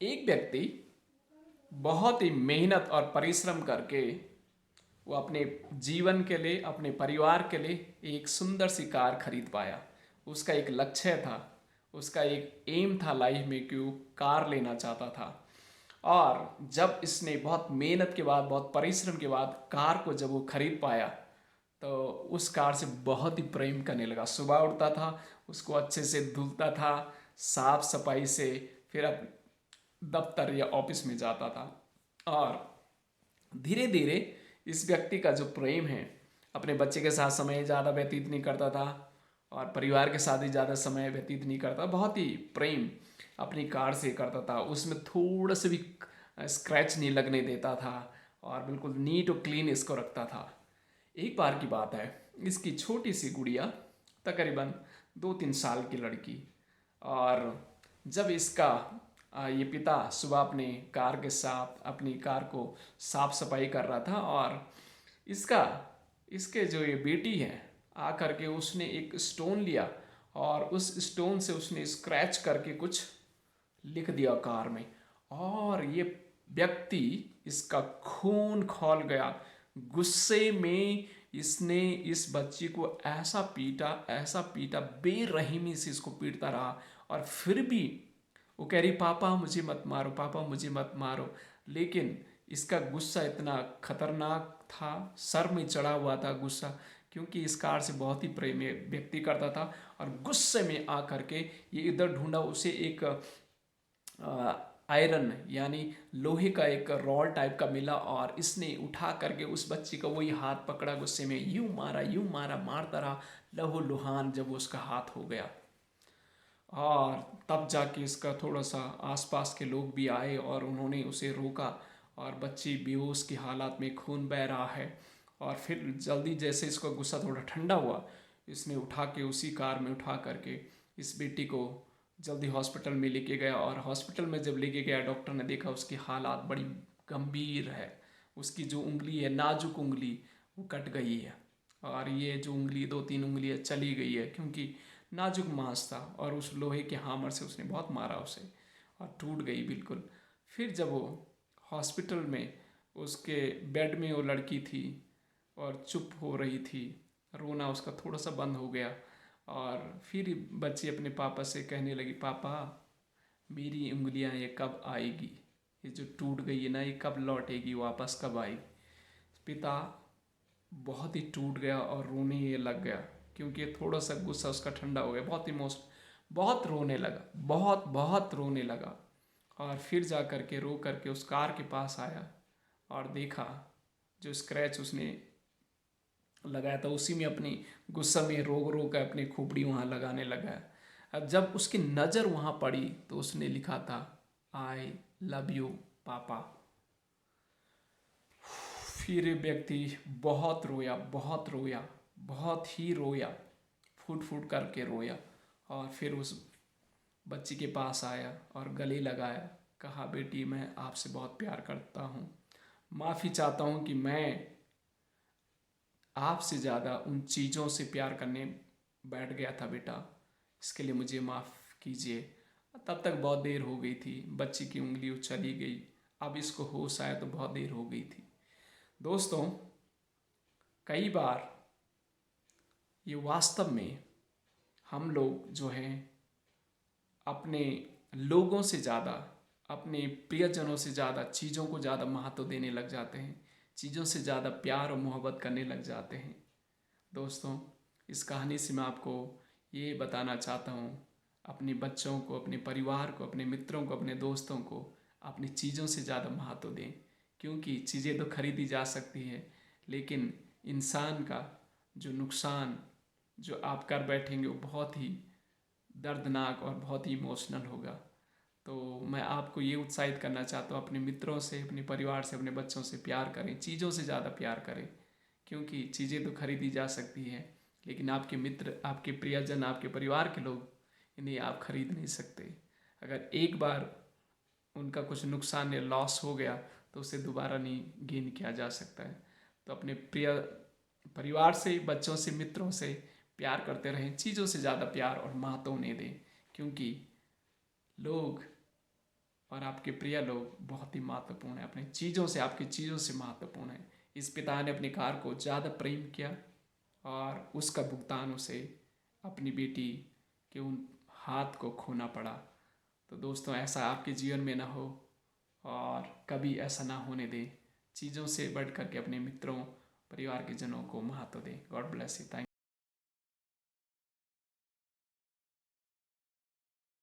एक व्यक्ति बहुत ही मेहनत और परिश्रम करके वो अपने जीवन के लिए, अपने परिवार के लिए एक सुंदर सी कार खरीद पाया। उसका एक लक्ष्य था, उसका एक एम था लाइफ में कि वो कार लेना चाहता था। और जब इसने बहुत मेहनत के बाद, बहुत परिश्रम के बाद कार को जब वो खरीद पाया, तो उस कार से बहुत ही प्रेम करने लगा। सुबह उठता था, उसको अच्छे से धुलता था, साफ सफाई से, फिर दफ्तर या ऑफिस में जाता था। और धीरे धीरे इस व्यक्ति का जो प्रेम है, अपने बच्चे के साथ समय ज़्यादा व्यतीत नहीं करता था और परिवार के साथ ही ज़्यादा समय व्यतीत नहीं करता, बहुत ही प्रेम अपनी कार से करता था। उसमें थोड़ा सा भी स्क्रैच नहीं लगने देता था और बिल्कुल नीट और क्लीन इसको रखता था। एक बार की बात है, इसकी छोटी सी गुड़िया, तकरीबन 2-3 साल की लड़की, और जब इसका ये पिता सुबह अपने कार के साथ अपनी कार को साफ सफाई कर रहा था, और इसका इसके जो ये बेटी है आकर के उसने एक स्टोन लिया और उस स्टोन से उसने स्क्रैच करके कुछ लिख दिया कार में। और ये व्यक्ति, इसका खून खौल गया। गुस्से में इसने इस बच्ची को ऐसा पीटा, बेरहमी से इसको पीटता रहा। और फिर भी वो कह रही, पापा मुझे मत मारो, पापा मुझे मत मारो। लेकिन इसका गुस्सा इतना खतरनाक था, सर में चढ़ा हुआ था गुस्सा, क्योंकि इस कार से बहुत ही प्रेम ये व्यक्ति करता था। और गुस्से में आकर के ये इधर ढूंढा, उसे एक आयरन यानी लोहे का एक रॉड टाइप का मिला, और इसने उठा करके उस बच्ची का वही हाथ पकड़ा, गुस्से में यूं मारा, मारता रहा। लहू लुहान जब उसका हाथ हो गया, और तब जाके इसका थोड़ा सा आसपास के लोग भी आए और उन्होंने उसे रोका। और बच्ची बेहोश की हालत में, खून बह रहा है। और फिर जल्दी जैसे इसका गुस्सा थोड़ा ठंडा हुआ, इसने उठा के उसी कार में उठा करके इस बेटी को जल्दी हॉस्पिटल में लेके गया। और हॉस्पिटल में जब लेके गया, डॉक्टर ने देखा उसकी हालात बड़ी गंभीर है। उसकी जो उंगली है, नाजुक उंगली, वो कट गई है। और ये जो उंगली, 2-3 उंगलियां चली गई है, क्योंकि नाजुक मांस था और उस लोहे के हामर से उसने बहुत मारा उसे, और टूट गई बिल्कुल। फिर जब वो हॉस्पिटल में, उसके बेड में वो लड़की थी और चुप हो रही थी, रोना उसका थोड़ा सा बंद हो गया। और फिर बच्ची अपने पापा से कहने लगी, पापा मेरी उंगलियां ये कब आएगी, ये जो टूट गई है ना, ये कब लौटेगी वापस, कब आएगी। पिता बहुत ही टूट गया और रोने ये लग गया, क्योंकि थोड़ा सा गुस्सा उसका ठंडा हो गया। बहुत इमोशन, बहुत रोने लगा, बहुत बहुत रोने लगा। और फिर जा कर के रो करके उस कार के पास आया और देखा जो स्क्रैच उसने लगाया था, उसी में अपनी गुस्सा में रो रो कर अपनी खोपड़ी वहाँ लगाने लगा। अब जब उसकी नज़र वहाँ पड़ी तो उसने लिखा था, आई लव यू पापा। फिर ये व्यक्ति बहुत रोया, बहुत रोया, बहुत ही रोया, फूट फूट करके रोया। और फिर उस बच्ची के पास आया और गले लगाया, कहा, बेटी मैं आपसे बहुत प्यार करता हूँ, माफ़ी चाहता हूँ कि मैं आपसे ज़्यादा उन चीज़ों से प्यार करने बैठ गया था बेटा, इसके लिए मुझे माफ़ कीजिए। तब तक बहुत देर हो गई थी, बच्ची की उंगली चली गई। अब इसको होश आया तो बहुत देर हो गई थी। दोस्तों, कई बार ये वास्तव में हम लोग जो हैं अपने लोगों से ज़्यादा, अपने प्रियजनों से ज़्यादा चीज़ों को ज़्यादा महत्व देने लग जाते हैं, चीज़ों से ज़्यादा प्यार और मोहब्बत करने लग जाते हैं। दोस्तों, इस कहानी से मैं आपको ये बताना चाहता हूँ, अपने बच्चों को, अपने परिवार को, अपने मित्रों को, अपने दोस्तों को अपनी चीज़ों से ज़्यादा महत्व दें। क्योंकि चीज़ें तो खरीदी जा सकती हैं, लेकिन इंसान का जो नुकसान जो आप कर बैठेंगे वो बहुत ही दर्दनाक और बहुत ही इमोशनल होगा। तो मैं आपको ये उत्साहित करना चाहता हूँ, अपने मित्रों से, अपने परिवार से, अपने बच्चों से प्यार करें, चीज़ों से ज़्यादा प्यार करें। क्योंकि चीज़ें तो खरीदी जा सकती हैं, लेकिन आपके मित्र, आपके प्रियजन, आपके परिवार के लोग, इन्हें आप खरीद नहीं सकते। अगर एक बार उनका कुछ नुकसान या लॉस हो गया तो उसे दोबारा नहीं गेन किया जा सकता है। तो अपने प्रिय परिवार से, बच्चों से, मित्रों से प्यार करते रहें, चीज़ों से ज़्यादा प्यार और महत्व उन्हें दें। क्योंकि लोग और आपके प्रिय लोग बहुत ही महत्वपूर्ण है, अपनी चीज़ों से, आपकी चीज़ों से महत्वपूर्ण है। इस पिता ने अपनी कार को ज़्यादा प्रेम किया और उसका भुगतान उसे अपनी बेटी के उन हाथ को खोना पड़ा। तो दोस्तों, ऐसा आपके जीवन में ना हो और कभी ऐसा ना होने दें। चीज़ों से बढ़ कर के अपने मित्रों, परिवार के जनों को महत्व दें। God bless you. थैंक